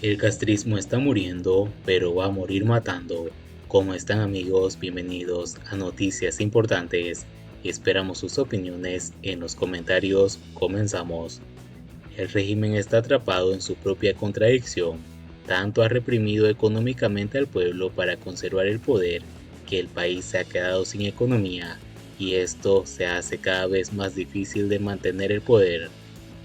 El castrismo está muriendo, pero va a morir matando. ¿Cómo están amigos? Bienvenidos a Noticias Importantes. Esperamos sus opiniones en los comentarios. Comenzamos. El régimen está atrapado en su propia contradicción. Tanto ha reprimido económicamente al pueblo para conservar el poder, que el país se ha quedado sin economía, y esto se hace cada vez más difícil de mantener el poder.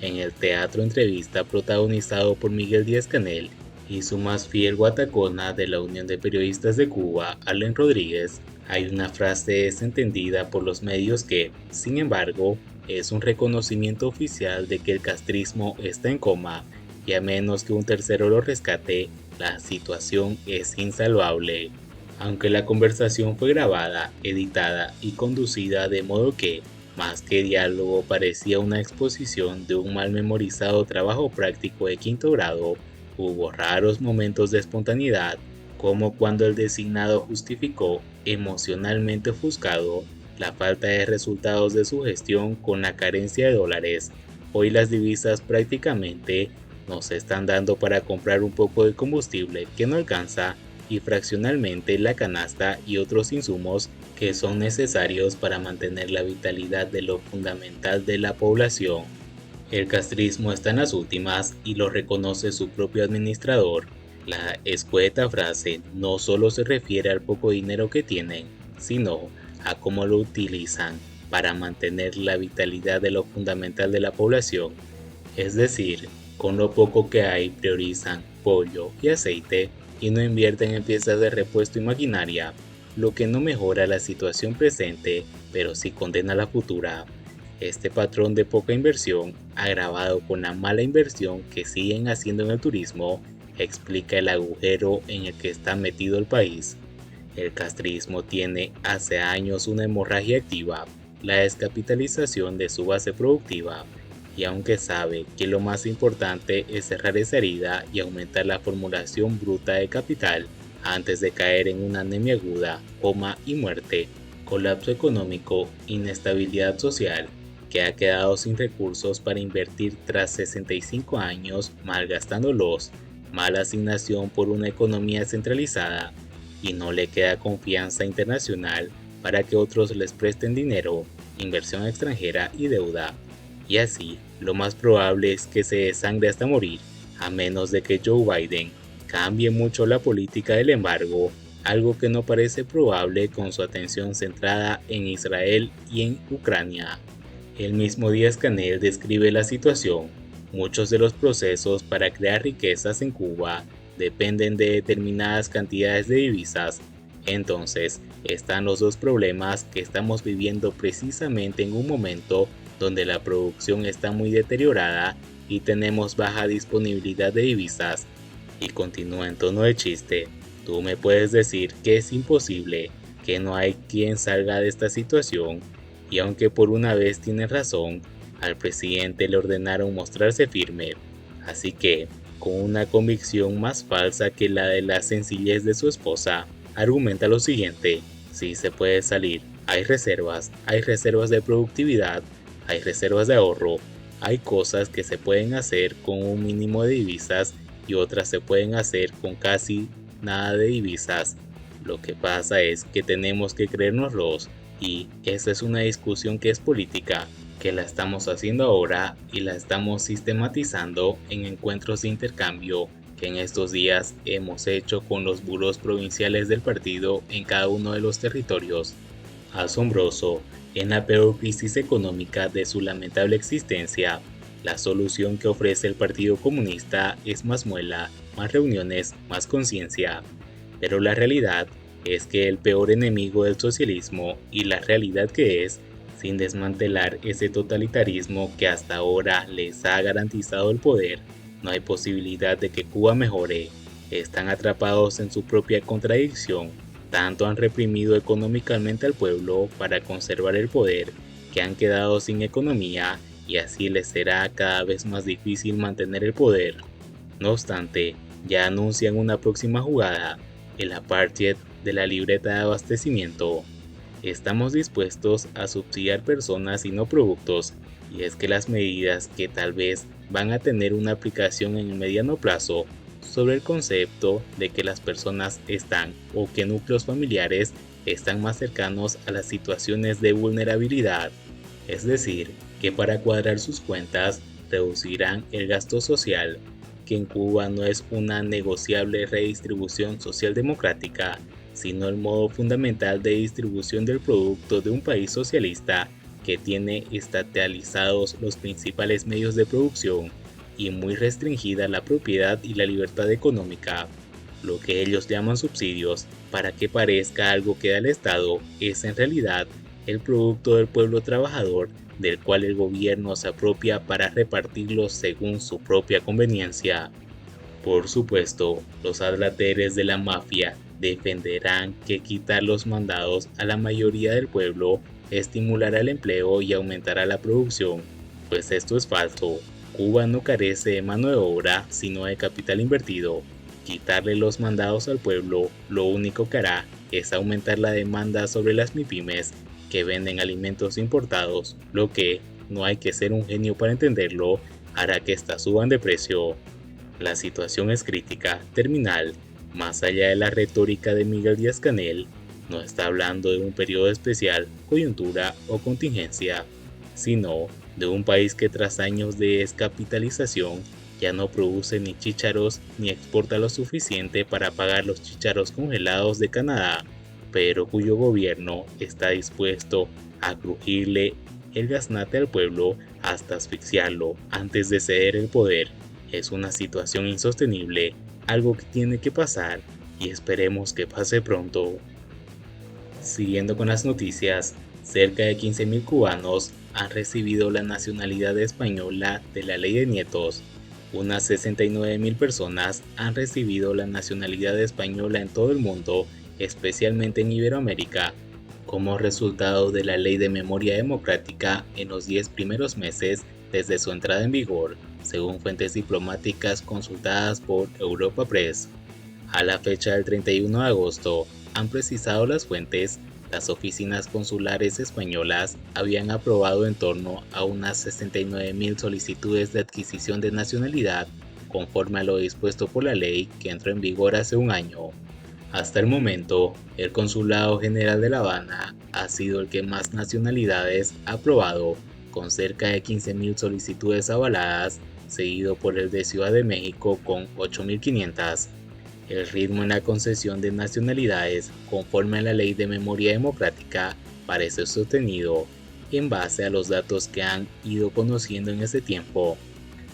En el teatro entrevista protagonizado por Miguel Díaz-Canel y su más fiel guatacona de la Unión de Periodistas de Cuba, Allen Rodríguez, hay una frase desentendida por los medios que, sin embargo, es un reconocimiento oficial de que el castrismo está en coma y a menos que un tercero lo rescate, la situación es insalvable. Aunque la conversación fue grabada, editada y conducida de modo que más que diálogo parecía una exposición de un mal memorizado trabajo práctico de quinto grado, hubo raros momentos de espontaneidad, como cuando el designado justificó, emocionalmente ofuscado, la falta de resultados de su gestión con la carencia de dólares. Hoy las divisas prácticamente nos están dando para comprar un poco de combustible que no alcanza y fraccionalmente la canasta y otros insumos que son necesarios para mantener la vitalidad de lo fundamental de la población. El castrismo está en las últimas y lo reconoce su propio administrador. La escueta frase no solo se refiere al poco dinero que tienen, sino a cómo lo utilizan para mantener la vitalidad de lo fundamental de la población. Es decir, con lo poco que hay priorizan pollo y aceite y no invierten en piezas de repuesto y maquinaria, lo que no mejora la situación presente, pero sí condena la futura. Este patrón de poca inversión, agravado con la mala inversión que siguen haciendo en el turismo, explica el agujero en el que está metido el país. El castrismo tiene hace años una hemorragia activa, la descapitalización de su base productiva, y aunque sabe que lo más importante es cerrar esa herida y aumentar la formulación bruta de capital antes de caer en una anemia aguda, coma y muerte, colapso económico, inestabilidad social, que ha quedado sin recursos para invertir tras 65 años malgastándolos, mala asignación por una economía centralizada, y no le queda confianza internacional para que otros les presten dinero, inversión extranjera y deuda. Y así, lo más probable es que se desangre hasta morir, a menos de que Joe Biden cambie mucho la política del embargo, algo que no parece probable con su atención centrada en Israel y en Ucrania. El mismo Díaz-Canel describe la situación. Muchos de los procesos para crear riquezas en Cuba dependen de determinadas cantidades de divisas. Entonces, están los dos problemas que estamos viviendo precisamente en un momento donde la producción está muy deteriorada y tenemos baja disponibilidad de divisas. Y continúa en tono de chiste. Tú me puedes decir que es imposible, que no hay quien salga de esta situación, y aunque por una vez tiene razón, al presidente le ordenaron mostrarse firme. Así que, con una convicción más falsa que la de la sencillez de su esposa, argumenta lo siguiente: sí se puede salir, hay reservas de productividad, hay reservas de ahorro, hay cosas que se pueden hacer con un mínimo de divisas y otras se pueden hacer con casi nada de divisas. Lo que pasa es que tenemos que creérnoslos, y esa es una discusión que es política, que la estamos haciendo ahora y la estamos sistematizando en encuentros de intercambio que en estos días hemos hecho con los buros provinciales del partido en cada uno de los territorios. Asombroso, en la peor crisis económica de su lamentable existencia, la solución que ofrece el Partido Comunista es más muela, más reuniones, más conciencia. Pero la realidad es que el peor enemigo del socialismo, y la realidad que es, sin desmantelar ese totalitarismo que hasta ahora les ha garantizado el poder, no hay posibilidad de que Cuba mejore. Están atrapados en su propia contradicción. Tanto han reprimido económicamente al pueblo para conservar el poder, que han quedado sin economía y así les será cada vez más difícil mantener el poder. No obstante, ya anuncian una próxima jugada, el apartheid de la libreta de abastecimiento. Estamos dispuestos a subsidiar personas y no productos, y es que las medidas que tal vez van a tener una aplicación en el mediano plazo sobre el concepto de que las personas están o que núcleos familiares están más cercanos a las situaciones de vulnerabilidad, es decir, que para cuadrar sus cuentas reducirán el gasto social, que en Cuba no es una negociable redistribución social democrática, sino el modo fundamental de distribución del producto de un país socialista que tiene estatalizados los principales medios de producción y muy restringida la propiedad y la libertad económica. Lo que ellos llaman subsidios, para que parezca algo que da el Estado, es en realidad el producto del pueblo trabajador, del cual el gobierno se apropia para repartirlos según su propia conveniencia. Por supuesto, los adláteres de la mafia defenderán que quitar los mandados a la mayoría del pueblo estimulará el empleo y aumentará la producción, pues esto es falso. Cuba no carece de mano de obra, sino de capital invertido. Quitarle los mandados al pueblo lo único que hará es aumentar la demanda sobre las MIPYMES que venden alimentos importados, lo que, no hay que ser un genio para entenderlo, hará que éstas suban de precio. La situación es crítica, terminal. Más allá de la retórica de Miguel Díaz-Canel, no está hablando de un periodo especial, coyuntura o contingencia, sino de un país que tras años de descapitalización ya no produce ni chícharos ni exporta lo suficiente para pagar los chícharos congelados de Canadá, pero cuyo gobierno está dispuesto a crujirle el gaznate al pueblo hasta asfixiarlo antes de ceder el poder. Es una situación insostenible, algo que tiene que pasar y esperemos que pase pronto. Siguiendo con las noticias, cerca de 15.000 cubanos han recibido la nacionalidad española de la Ley de Nietos. Unas 69.000 personas han recibido la nacionalidad española en todo el mundo, especialmente en Iberoamérica, como resultado de la Ley de Memoria Democrática en los 10 primeros meses desde su entrada en vigor, según fuentes diplomáticas consultadas por Europa Press. A la fecha del 31 de agosto, han precisado las fuentes, las oficinas consulares españolas habían aprobado en torno a unas 69.000 solicitudes de adquisición de nacionalidad, conforme a lo dispuesto por la ley que entró en vigor hace un año. Hasta el momento, el Consulado General de La Habana ha sido el que más nacionalidades ha aprobado, con cerca de 15.000 solicitudes avaladas, seguido por el de Ciudad de México con 8.500. El ritmo en la concesión de nacionalidades, conforme a la Ley de Memoria Democrática, parece sostenido en base a los datos que han ido conociendo en ese tiempo.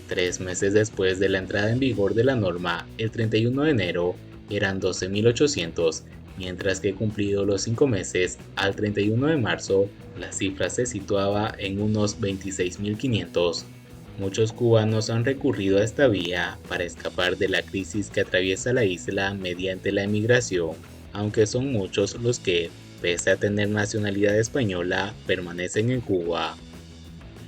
3 meses después de la entrada en vigor de la norma, el 31 de enero, eran 12.800, mientras que cumplidos los 5 meses, al 31 de marzo, la cifra se situaba en unos 26.500. Muchos cubanos han recurrido a esta vía para escapar de la crisis que atraviesa la isla mediante la emigración, aunque son muchos los que, pese a tener nacionalidad española, permanecen en Cuba.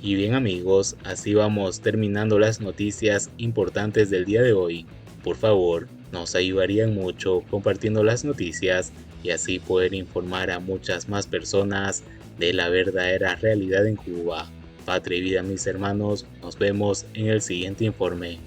Y bien amigos, así vamos terminando las noticias importantes del día de hoy. Por favor, nos ayudarían mucho compartiendo las noticias y así poder informar a muchas más personas de la verdadera realidad en Cuba. Patria y vida mis hermanos, nos vemos en el siguiente informe.